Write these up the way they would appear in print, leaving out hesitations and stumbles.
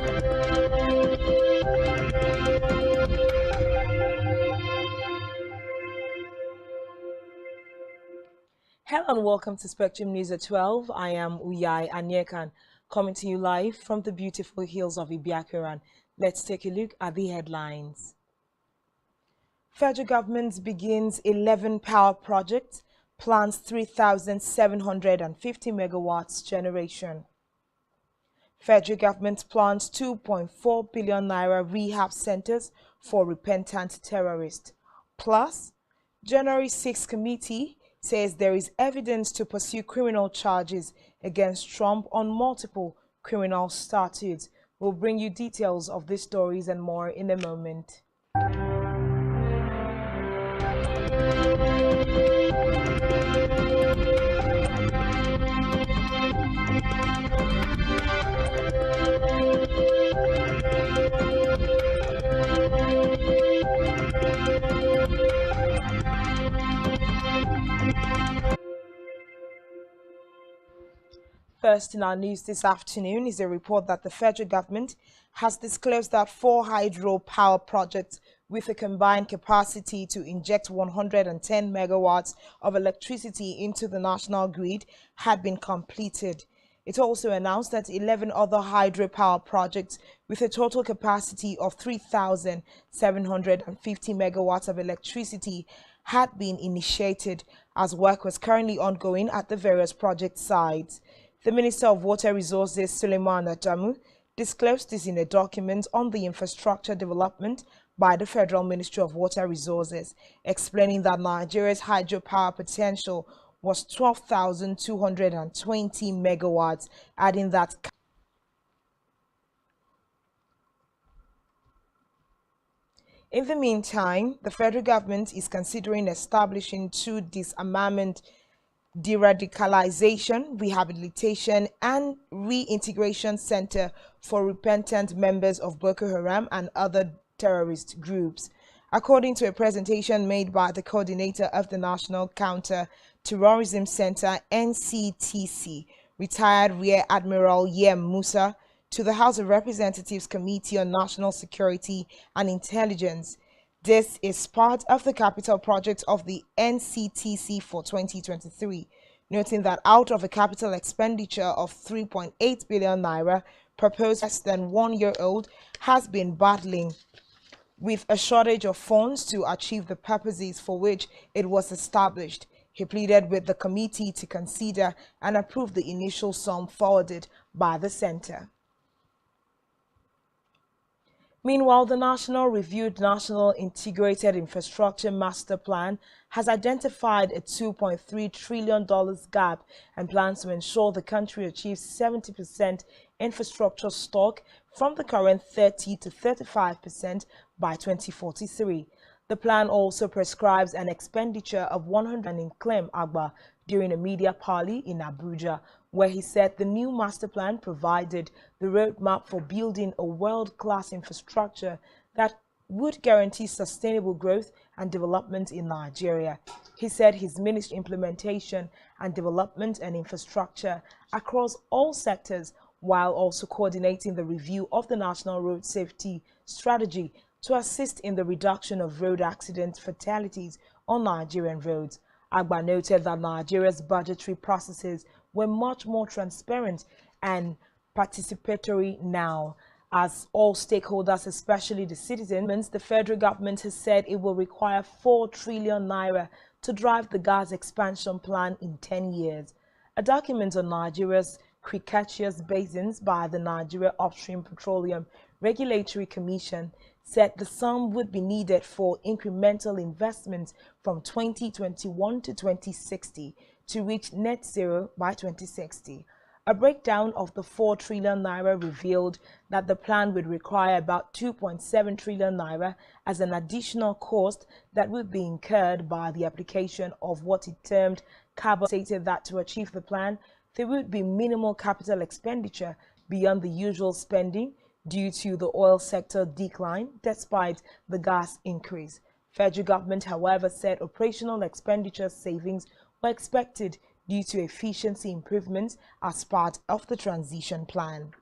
Hello and welcome to Spectrum News at 12. I am Uyai Anyekan, coming to you live from the beautiful hills of Ibiakuran. Let's take a look at the headlines. Federal government begins 11 power projects, plans 3,750 megawatts generation. Federal government plans 2.4 billion naira rehab centers for repentant terrorists. Plus, January 6 committee says there is evidence to pursue criminal charges against Trump on multiple criminal statutes. We'll bring you details of these stories and more in a moment. First in our news this afternoon is a report that the federal government has disclosed that 4 hydropower projects with a combined capacity to inject 110 megawatts of electricity into the national grid had been completed. It also announced that 11 other hydropower projects with a total capacity of 3,750 megawatts of electricity had been initiated, as work was currently ongoing at the various project sites. The Minister of Water Resources, Suleiman Adamu, disclosed this in a document on the infrastructure development by the Federal Ministry of Water Resources, explaining that Nigeria's hydropower potential was 12,220 megawatts, adding that in the meantime, the federal government is considering establishing 2 disarmament, de-radicalization, rehabilitation, and reintegration center for repentant members of Boko Haram and other terrorist groups. According to a presentation made by the coordinator of the National Counter-Terrorism Center, NCTC, retired Rear Admiral Yem Musa, to the House of Representatives Committee on National Security and Intelligence. This is part of the capital project of the NCTC for 2023, noting that out of a capital expenditure of 3.8 billion naira, proposed less than 1 year old has been battling with a shortage of funds to achieve the purposes for which it was established. He pleaded with the committee to consider and approve the initial sum forwarded by the center. Meanwhile, the Reviewed National Integrated Infrastructure Master Plan has identified a $2.3 trillion gap and plans to ensure the country achieves 70% infrastructure stock from the current 30 to 35% by 2043. The plan also prescribes an expenditure of 100 in Clem Agba during a media parley in Abuja, where he said the new master plan provided the roadmap for building a world-class infrastructure that would guarantee sustainable growth and development in Nigeria. He said his ministry implementation and development and infrastructure across all sectors, while also coordinating the review of the National Road Safety Strategy to assist in the reduction of road accident fatalities on Nigerian roads. Agba noted that Nigeria's budgetary processes were much more transparent and participatory now, as all stakeholders, especially the citizens. The federal government has said it will require 4 trillion naira to drive the gas expansion plan in 10 years. A document on Nigeria's Cretaceous basins by the Nigeria Upstream Petroleum Regulatory Commission said the sum would be needed for incremental investments from 2021 to 2060 to reach net zero by 2060. A breakdown of the 4 trillion naira revealed that the plan would require about 2.7 trillion naira as an additional cost that would be incurred by the application of what it termed carbon. Stated that to achieve the plan, there would be minimal capital expenditure beyond the usual spending due to the oil sector decline despite the gas increase. Federal government, however, said operational expenditure savings were expected due to efficiency improvements as part of the transition plan.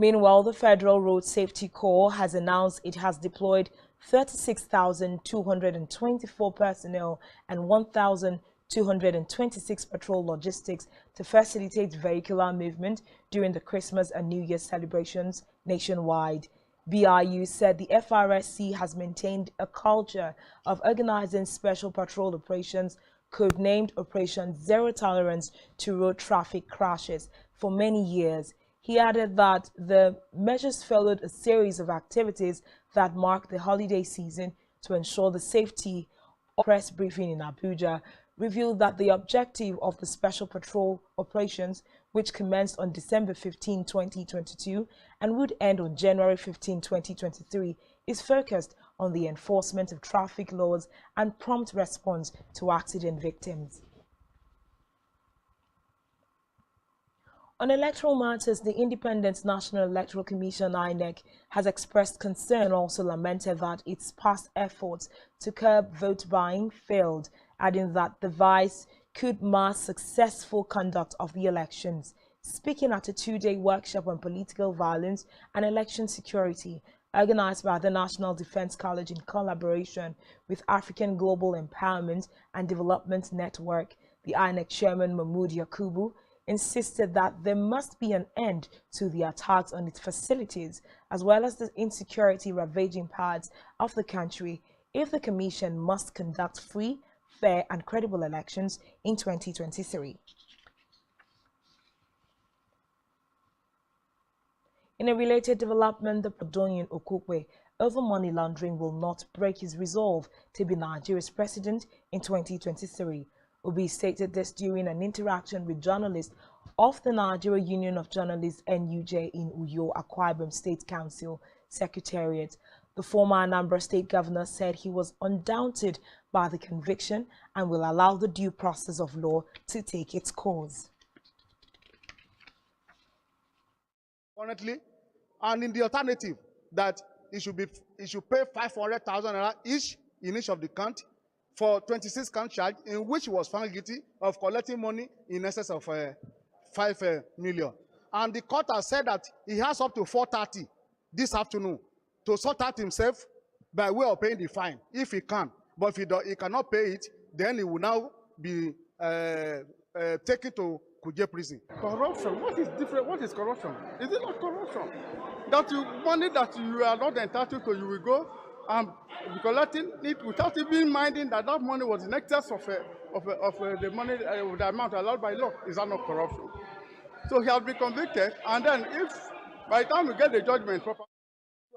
Meanwhile, the Federal Road Safety Corps has announced it has deployed 36,224 personnel and 1,226 patrol logistics to facilitate vehicular movement during the Christmas and New Year celebrations nationwide. BIU said the FRSC has maintained a culture of organizing special patrol operations, codenamed Operation Zero Tolerance to Road Traffic Crashes, for many years. He added that the measures followed a series of activities that marked the holiday season to ensure the safety. A press briefing in Abuja revealed that the objective of the special patrol operations, which commenced on December 15, 2022 and would end on January 15, 2023, is focused on the enforcement of traffic laws and prompt response to accident victims. On electoral matters, the Independent National Electoral Commission (INEC) has expressed concern and also lamented that its past efforts to curb vote buying failed, adding that the vice could mar successful conduct of the elections. Speaking at a two-day workshop on political violence and election security, organized by the National Defense College in collaboration with African Global Empowerment and Development Network, the INEC chairman Mahmoud Yakubu insisted that there must be an end to the attacks on its facilities, as well as the insecurity ravaging parts of the country, if the Commission must conduct free, fair and credible elections in 2023. In a related development, the Podonian Okokwe over money laundering will not break his resolve to be Nigeria's president in 2023. Obi stated this during an interaction with journalists of the Nigeria Union of Journalists (NUJ) in Uyo, Akwa Ibom State Council Secretariat. The former Anambra State Governor said he was undaunted by the conviction and will allow the due process of law to take its course. Currently, and in the alternative, that it should pay 500,000 naira each in each of the count for 26 count charge, in which he was found guilty of collecting money in excess of 5 million. And the court has said that he has up to 4:30 this afternoon to sort out himself by way of paying the fine, if he can. But if he cannot pay it, then he will now be taken to Kuje prison. Corruption, what is different? What is corruption? Is it not corruption? That money that you are not entitled to, you will go and be collecting it without even minding that that money was in excess of the money, the amount allowed by law. Is that not corruption? So he has been convicted, and then if by the time we get the judgment proper.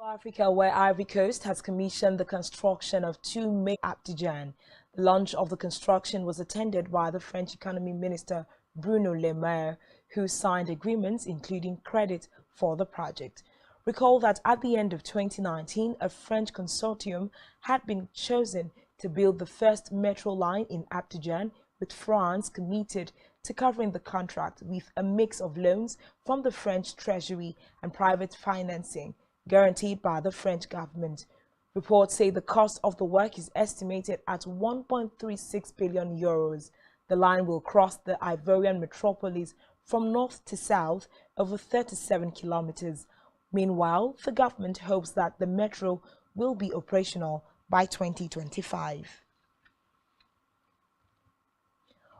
Africa, where Ivory Coast has commissioned the construction of two major abidjan. The launch of the construction was attended by the French Economy Minister Bruno Le Maire, who signed agreements including credit for the project. Recall that at the end of 2019, a French consortium had been chosen to build the first metro line in Abidjan, with France committed to covering the contract with a mix of loans from the French Treasury and private financing, guaranteed by the French government. Reports say the cost of the work is estimated at 1.36 billion euros. The line will cross the Ivorian metropolis from north to south over 37 kilometers. Meanwhile, the government hopes that the metro will be operational by 2025.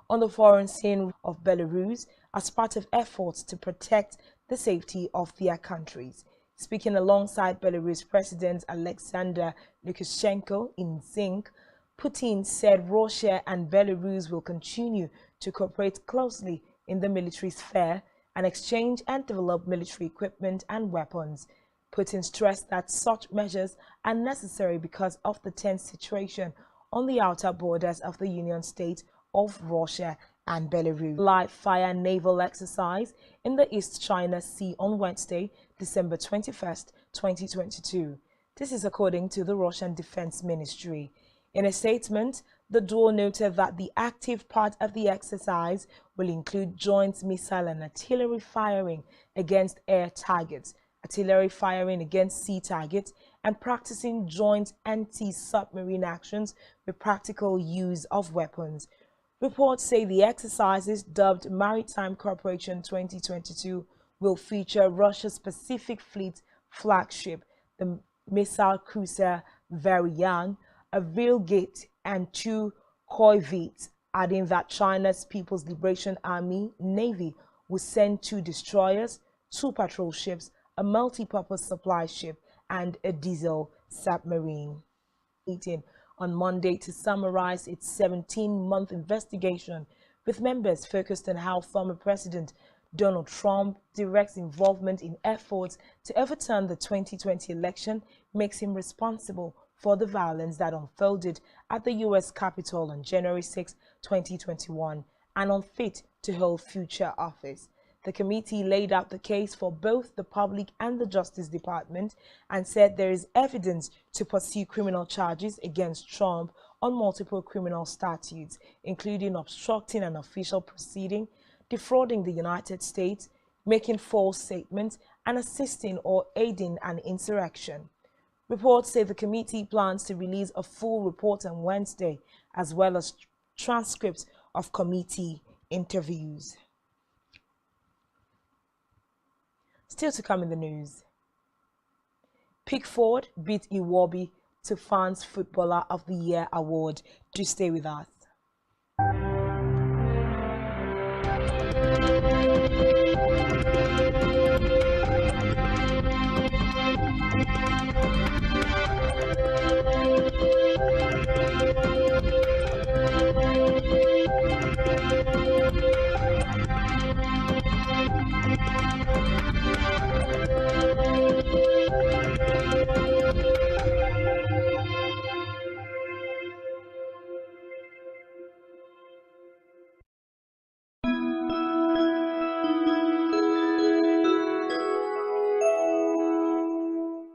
On the foreign scene of Belarus, as part of efforts to protect the safety of their countries. Speaking alongside Belarus President Alexander Lukashenko in Zinc, Putin said Russia and Belarus will continue to cooperate closely in the military sphere and exchange and develop military equipment and weapons. Putin stressed that such measures are necessary because of the tense situation on the outer borders of the Union state of Russia and Belarus. Live-fire naval exercise in the East China Sea on Wednesday, December 21st, 2022. This is according to the Russian Defense Ministry. In a statement, the duo noted that the active part of the exercise will include joint missile and artillery firing against air targets, artillery firing against sea targets, and practicing joint anti-submarine actions with practical use of weapons. Reports say the exercises, dubbed Maritime Cooperation 2022, will feature Russia's Pacific Fleet flagship, the missile cruiser Varyan, a frigate, and 2 corvettes, adding that China's People's Liberation Army Navy will send 2 destroyers, 2 patrol ships, a multi-purpose supply ship, and a diesel submarine. Meeting on Monday to summarize its 17-month investigation, with members focused on how former President Donald Trump directs involvement in efforts to overturn the 2020 election makes him responsible for the violence that unfolded at the U.S. Capitol on January 6, 2021, and unfit to hold future office. The committee laid out the case for both the public and the Justice Department and said there is evidence to pursue criminal charges against Trump on multiple criminal statutes, including obstructing an official proceeding, defrauding the United States, making false statements, and assisting or aiding an insurrection. Reports say the committee plans to release a full report on Wednesday, as well as transcripts of committee interviews. Still to come in the news. Pickford beat Iwobi to France Footballer of the Year award. Do stay with us.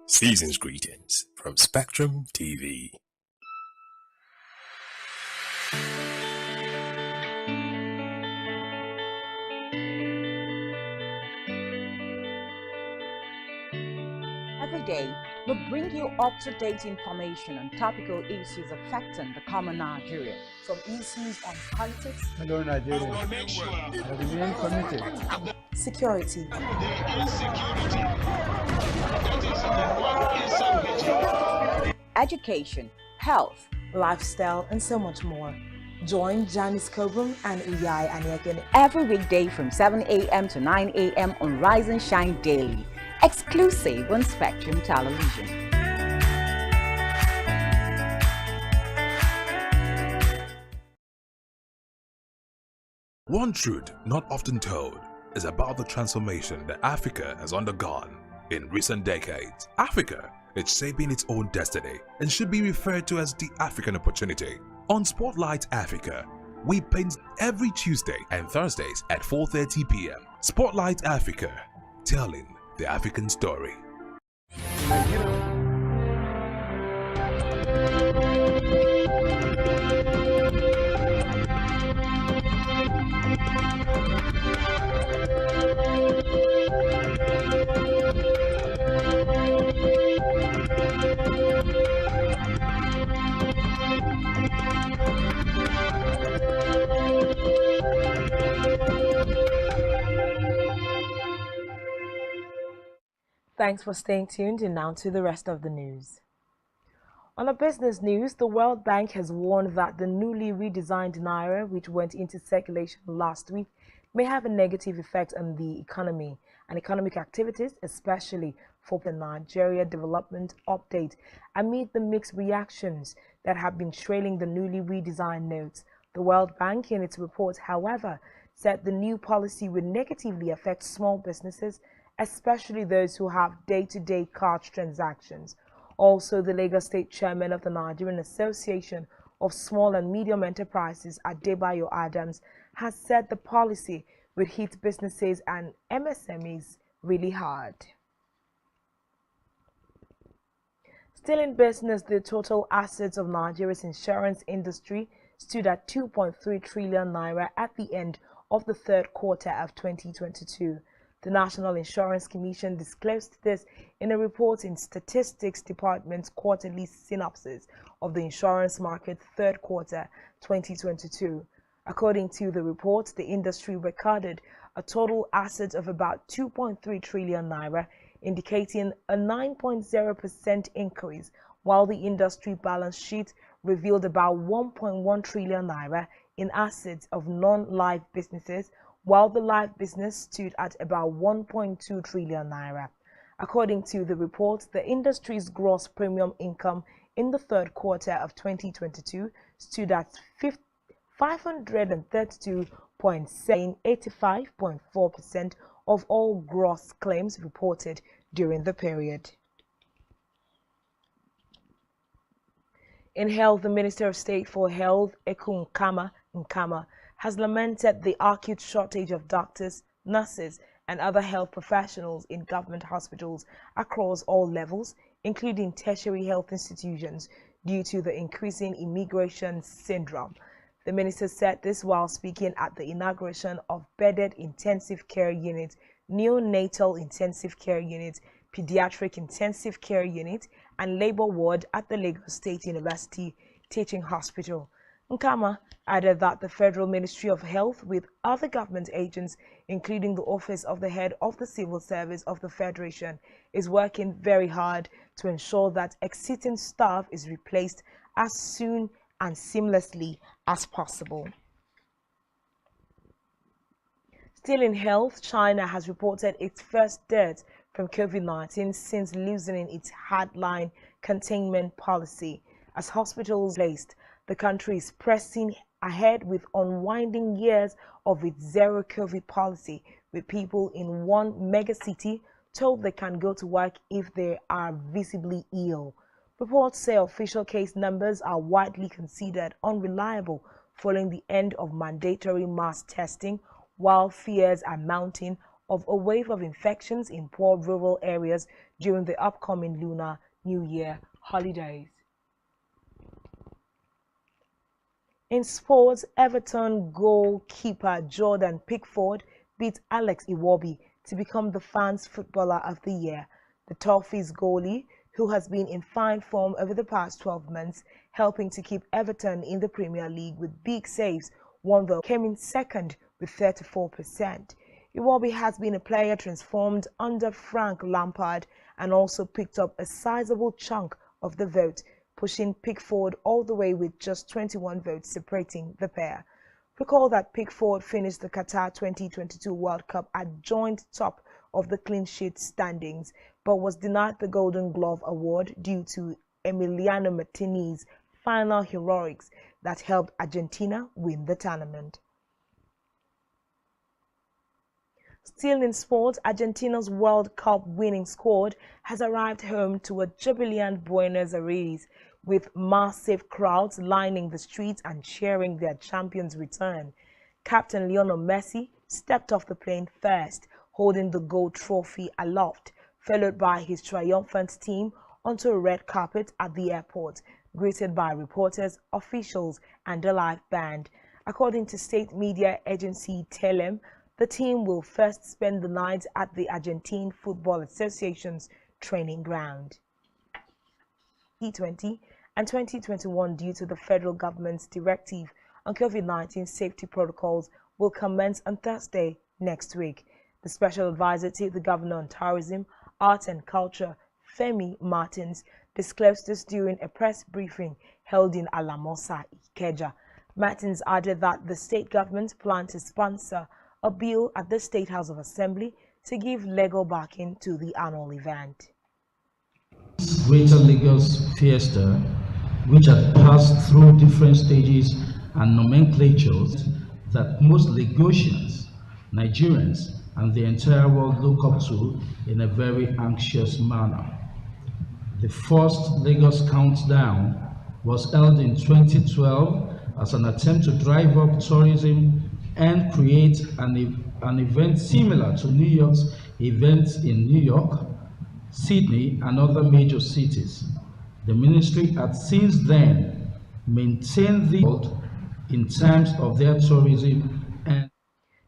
Season's greetings from Spectrum TV. Every day, we bring you up-to-date information on topical issues affecting the common Nigerian, from issues on politics, Hello, Nigeria. I remain committed. Security, education, health, lifestyle, and so much more. Join Janice Kobum and Uyai Anyeken every weekday from 7 a.m. to 9 a.m. on Rise and Shine Daily, exclusive on Spectrum Television. One truth not often told is about the transformation that Africa has undergone in recent decades. Africa is shaping its own destiny and should be referred to as the African opportunity. On Spotlight Africa, we paint every Tuesday and Thursdays at 4:30 p.m. Spotlight Africa, telling the African story. Thanks for staying tuned, and now to the rest of the news. On a business news, the World Bank has warned that the newly redesigned NAIRA, which went into circulation last week, may have a negative effect on the economy and economic activities, especially for the Nigeria Development Update, amid the mixed reactions that have been trailing the newly redesigned notes. The World Bank, in its report, however, said the new policy would negatively affect small businesses, especially those who have day-to-day card transactions. Also, the Lagos State Chairman of the Nigerian Association of Small and Medium Enterprises, Adebayo Adams, has said the policy would hit businesses and MSMEs really hard. Still in business, the total assets of Nigeria's insurance industry stood at 2.3 trillion naira at the end of the third quarter of 2022. The National Insurance Commission disclosed this in a report in Statistics Department's quarterly synopsis of the insurance market third quarter 2022. According to the report, the industry recorded a total asset of about 2.3 trillion naira, indicating a 9.0% increase, while the industry balance sheet revealed about 1.1 trillion naira in assets of non-life businesses, while the life business stood at about 1.2 trillion naira. According to the report, the industry's gross premium income in the third quarter of 2022 stood at 532.7, 85.4% of all gross claims reported during the period. In health, the Minister of State for Health, Eku Nkama, has lamented the acute shortage of doctors, nurses, and other health professionals in government hospitals across all levels, including tertiary health institutions, due to the increasing immigration syndrome. The minister said this while speaking at the inauguration of bedded intensive care units, neonatal intensive care units, pediatric intensive care unit, and labor ward at the Lagos State University Teaching Hospital. Nkama added that the Federal Ministry of Health, with other government agents, including the Office of the Head of the Civil Service of the Federation, is working very hard to ensure that exiting staff is replaced as soon and seamlessly as possible. Still in health, China has reported its first death from COVID-19 since loosening its hardline containment policy. As hospitals placed, the country is pressing ahead with unwinding years of its zero COVID policy, with people in one megacity told they can go to work if they are visibly ill. Reports say official case numbers are widely considered unreliable following the end of mandatory mass testing, while fears are mounting of a wave of infections in poor rural areas during the upcoming Lunar New Year holidays. In sports, Everton goalkeeper Jordan Pickford beat Alex Iwobi to become the fans' footballer of the year. The Toffees goalie, who has been in fine form over the past 12 months, helping to keep Everton in the Premier League with big saves, came in second with 34%. Iwobi has been a player transformed under Frank Lampard and also picked up a sizable chunk of the vote, pushing Pickford all the way with just 21 votes separating the pair. Recall that Pickford finished the Qatar 2022 World Cup at joint top of the clean sheet standings, but was denied the Golden Glove award due to Emiliano Martinez's final heroics that helped Argentina win the tournament. Still in sports, Argentina's World Cup winning squad has arrived home to a jubilant Buenos Aires, with massive crowds lining the streets and cheering their champion's return. Captain Lionel Messi stepped off the plane first, holding the gold trophy aloft, followed by his triumphant team onto a red carpet at the airport, greeted by reporters, officials, and a live band. According to state media agency Telem, the team will first spend the night at the Argentine Football Association's training ground. T20 and 2021, due to the federal government's directive on COVID-19 safety protocols, will commence on Thursday next week. The special advisor to the governor on tourism, art and culture, Femi Martins, disclosed this during a press briefing held in Alamosa, Ikeja. Martins added that the state government planned to sponsor a bill at the State House of Assembly to give legal backing to the annual event. Greater Lagos Fiesta, which had passed through different stages and nomenclatures that most Lagosians, Nigerians, and the entire world look up to in a very anxious manner. The first Lagos Countdown was held in 2012 as an attempt to drive up tourism and create an event similar to New York's events in New York, Sydney, and other major cities. The ministry had since then maintained the world in terms of their tourism. And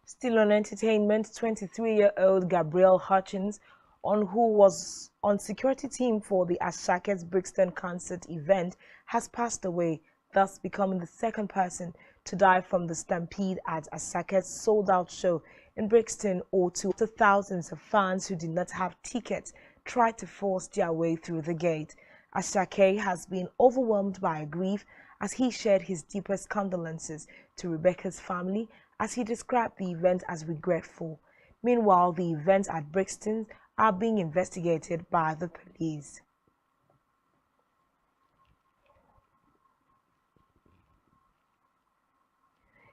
still on entertainment, 23-year-old Gabrielle Hutchins, who was on security team for the Ashake's Brixton concert event, has passed away, thus becoming the second person to die from the stampede at Asake's sold-out show in Brixton O2. To thousands of fans who did not have tickets tried to force their way through the gate. Asake has been overwhelmed by grief as he shared his deepest condolences to Rebecca's family as he described the event as regretful. Meanwhile, the events at Brixton are being investigated by the police.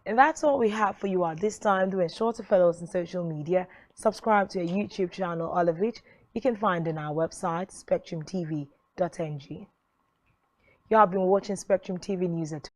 And that's all we have for you at this time. Do ensure to follow us on social media, subscribe to our YouTube channel, all of which you can find on our website, spectrumtv.ng. You have been watching Spectrum TV News at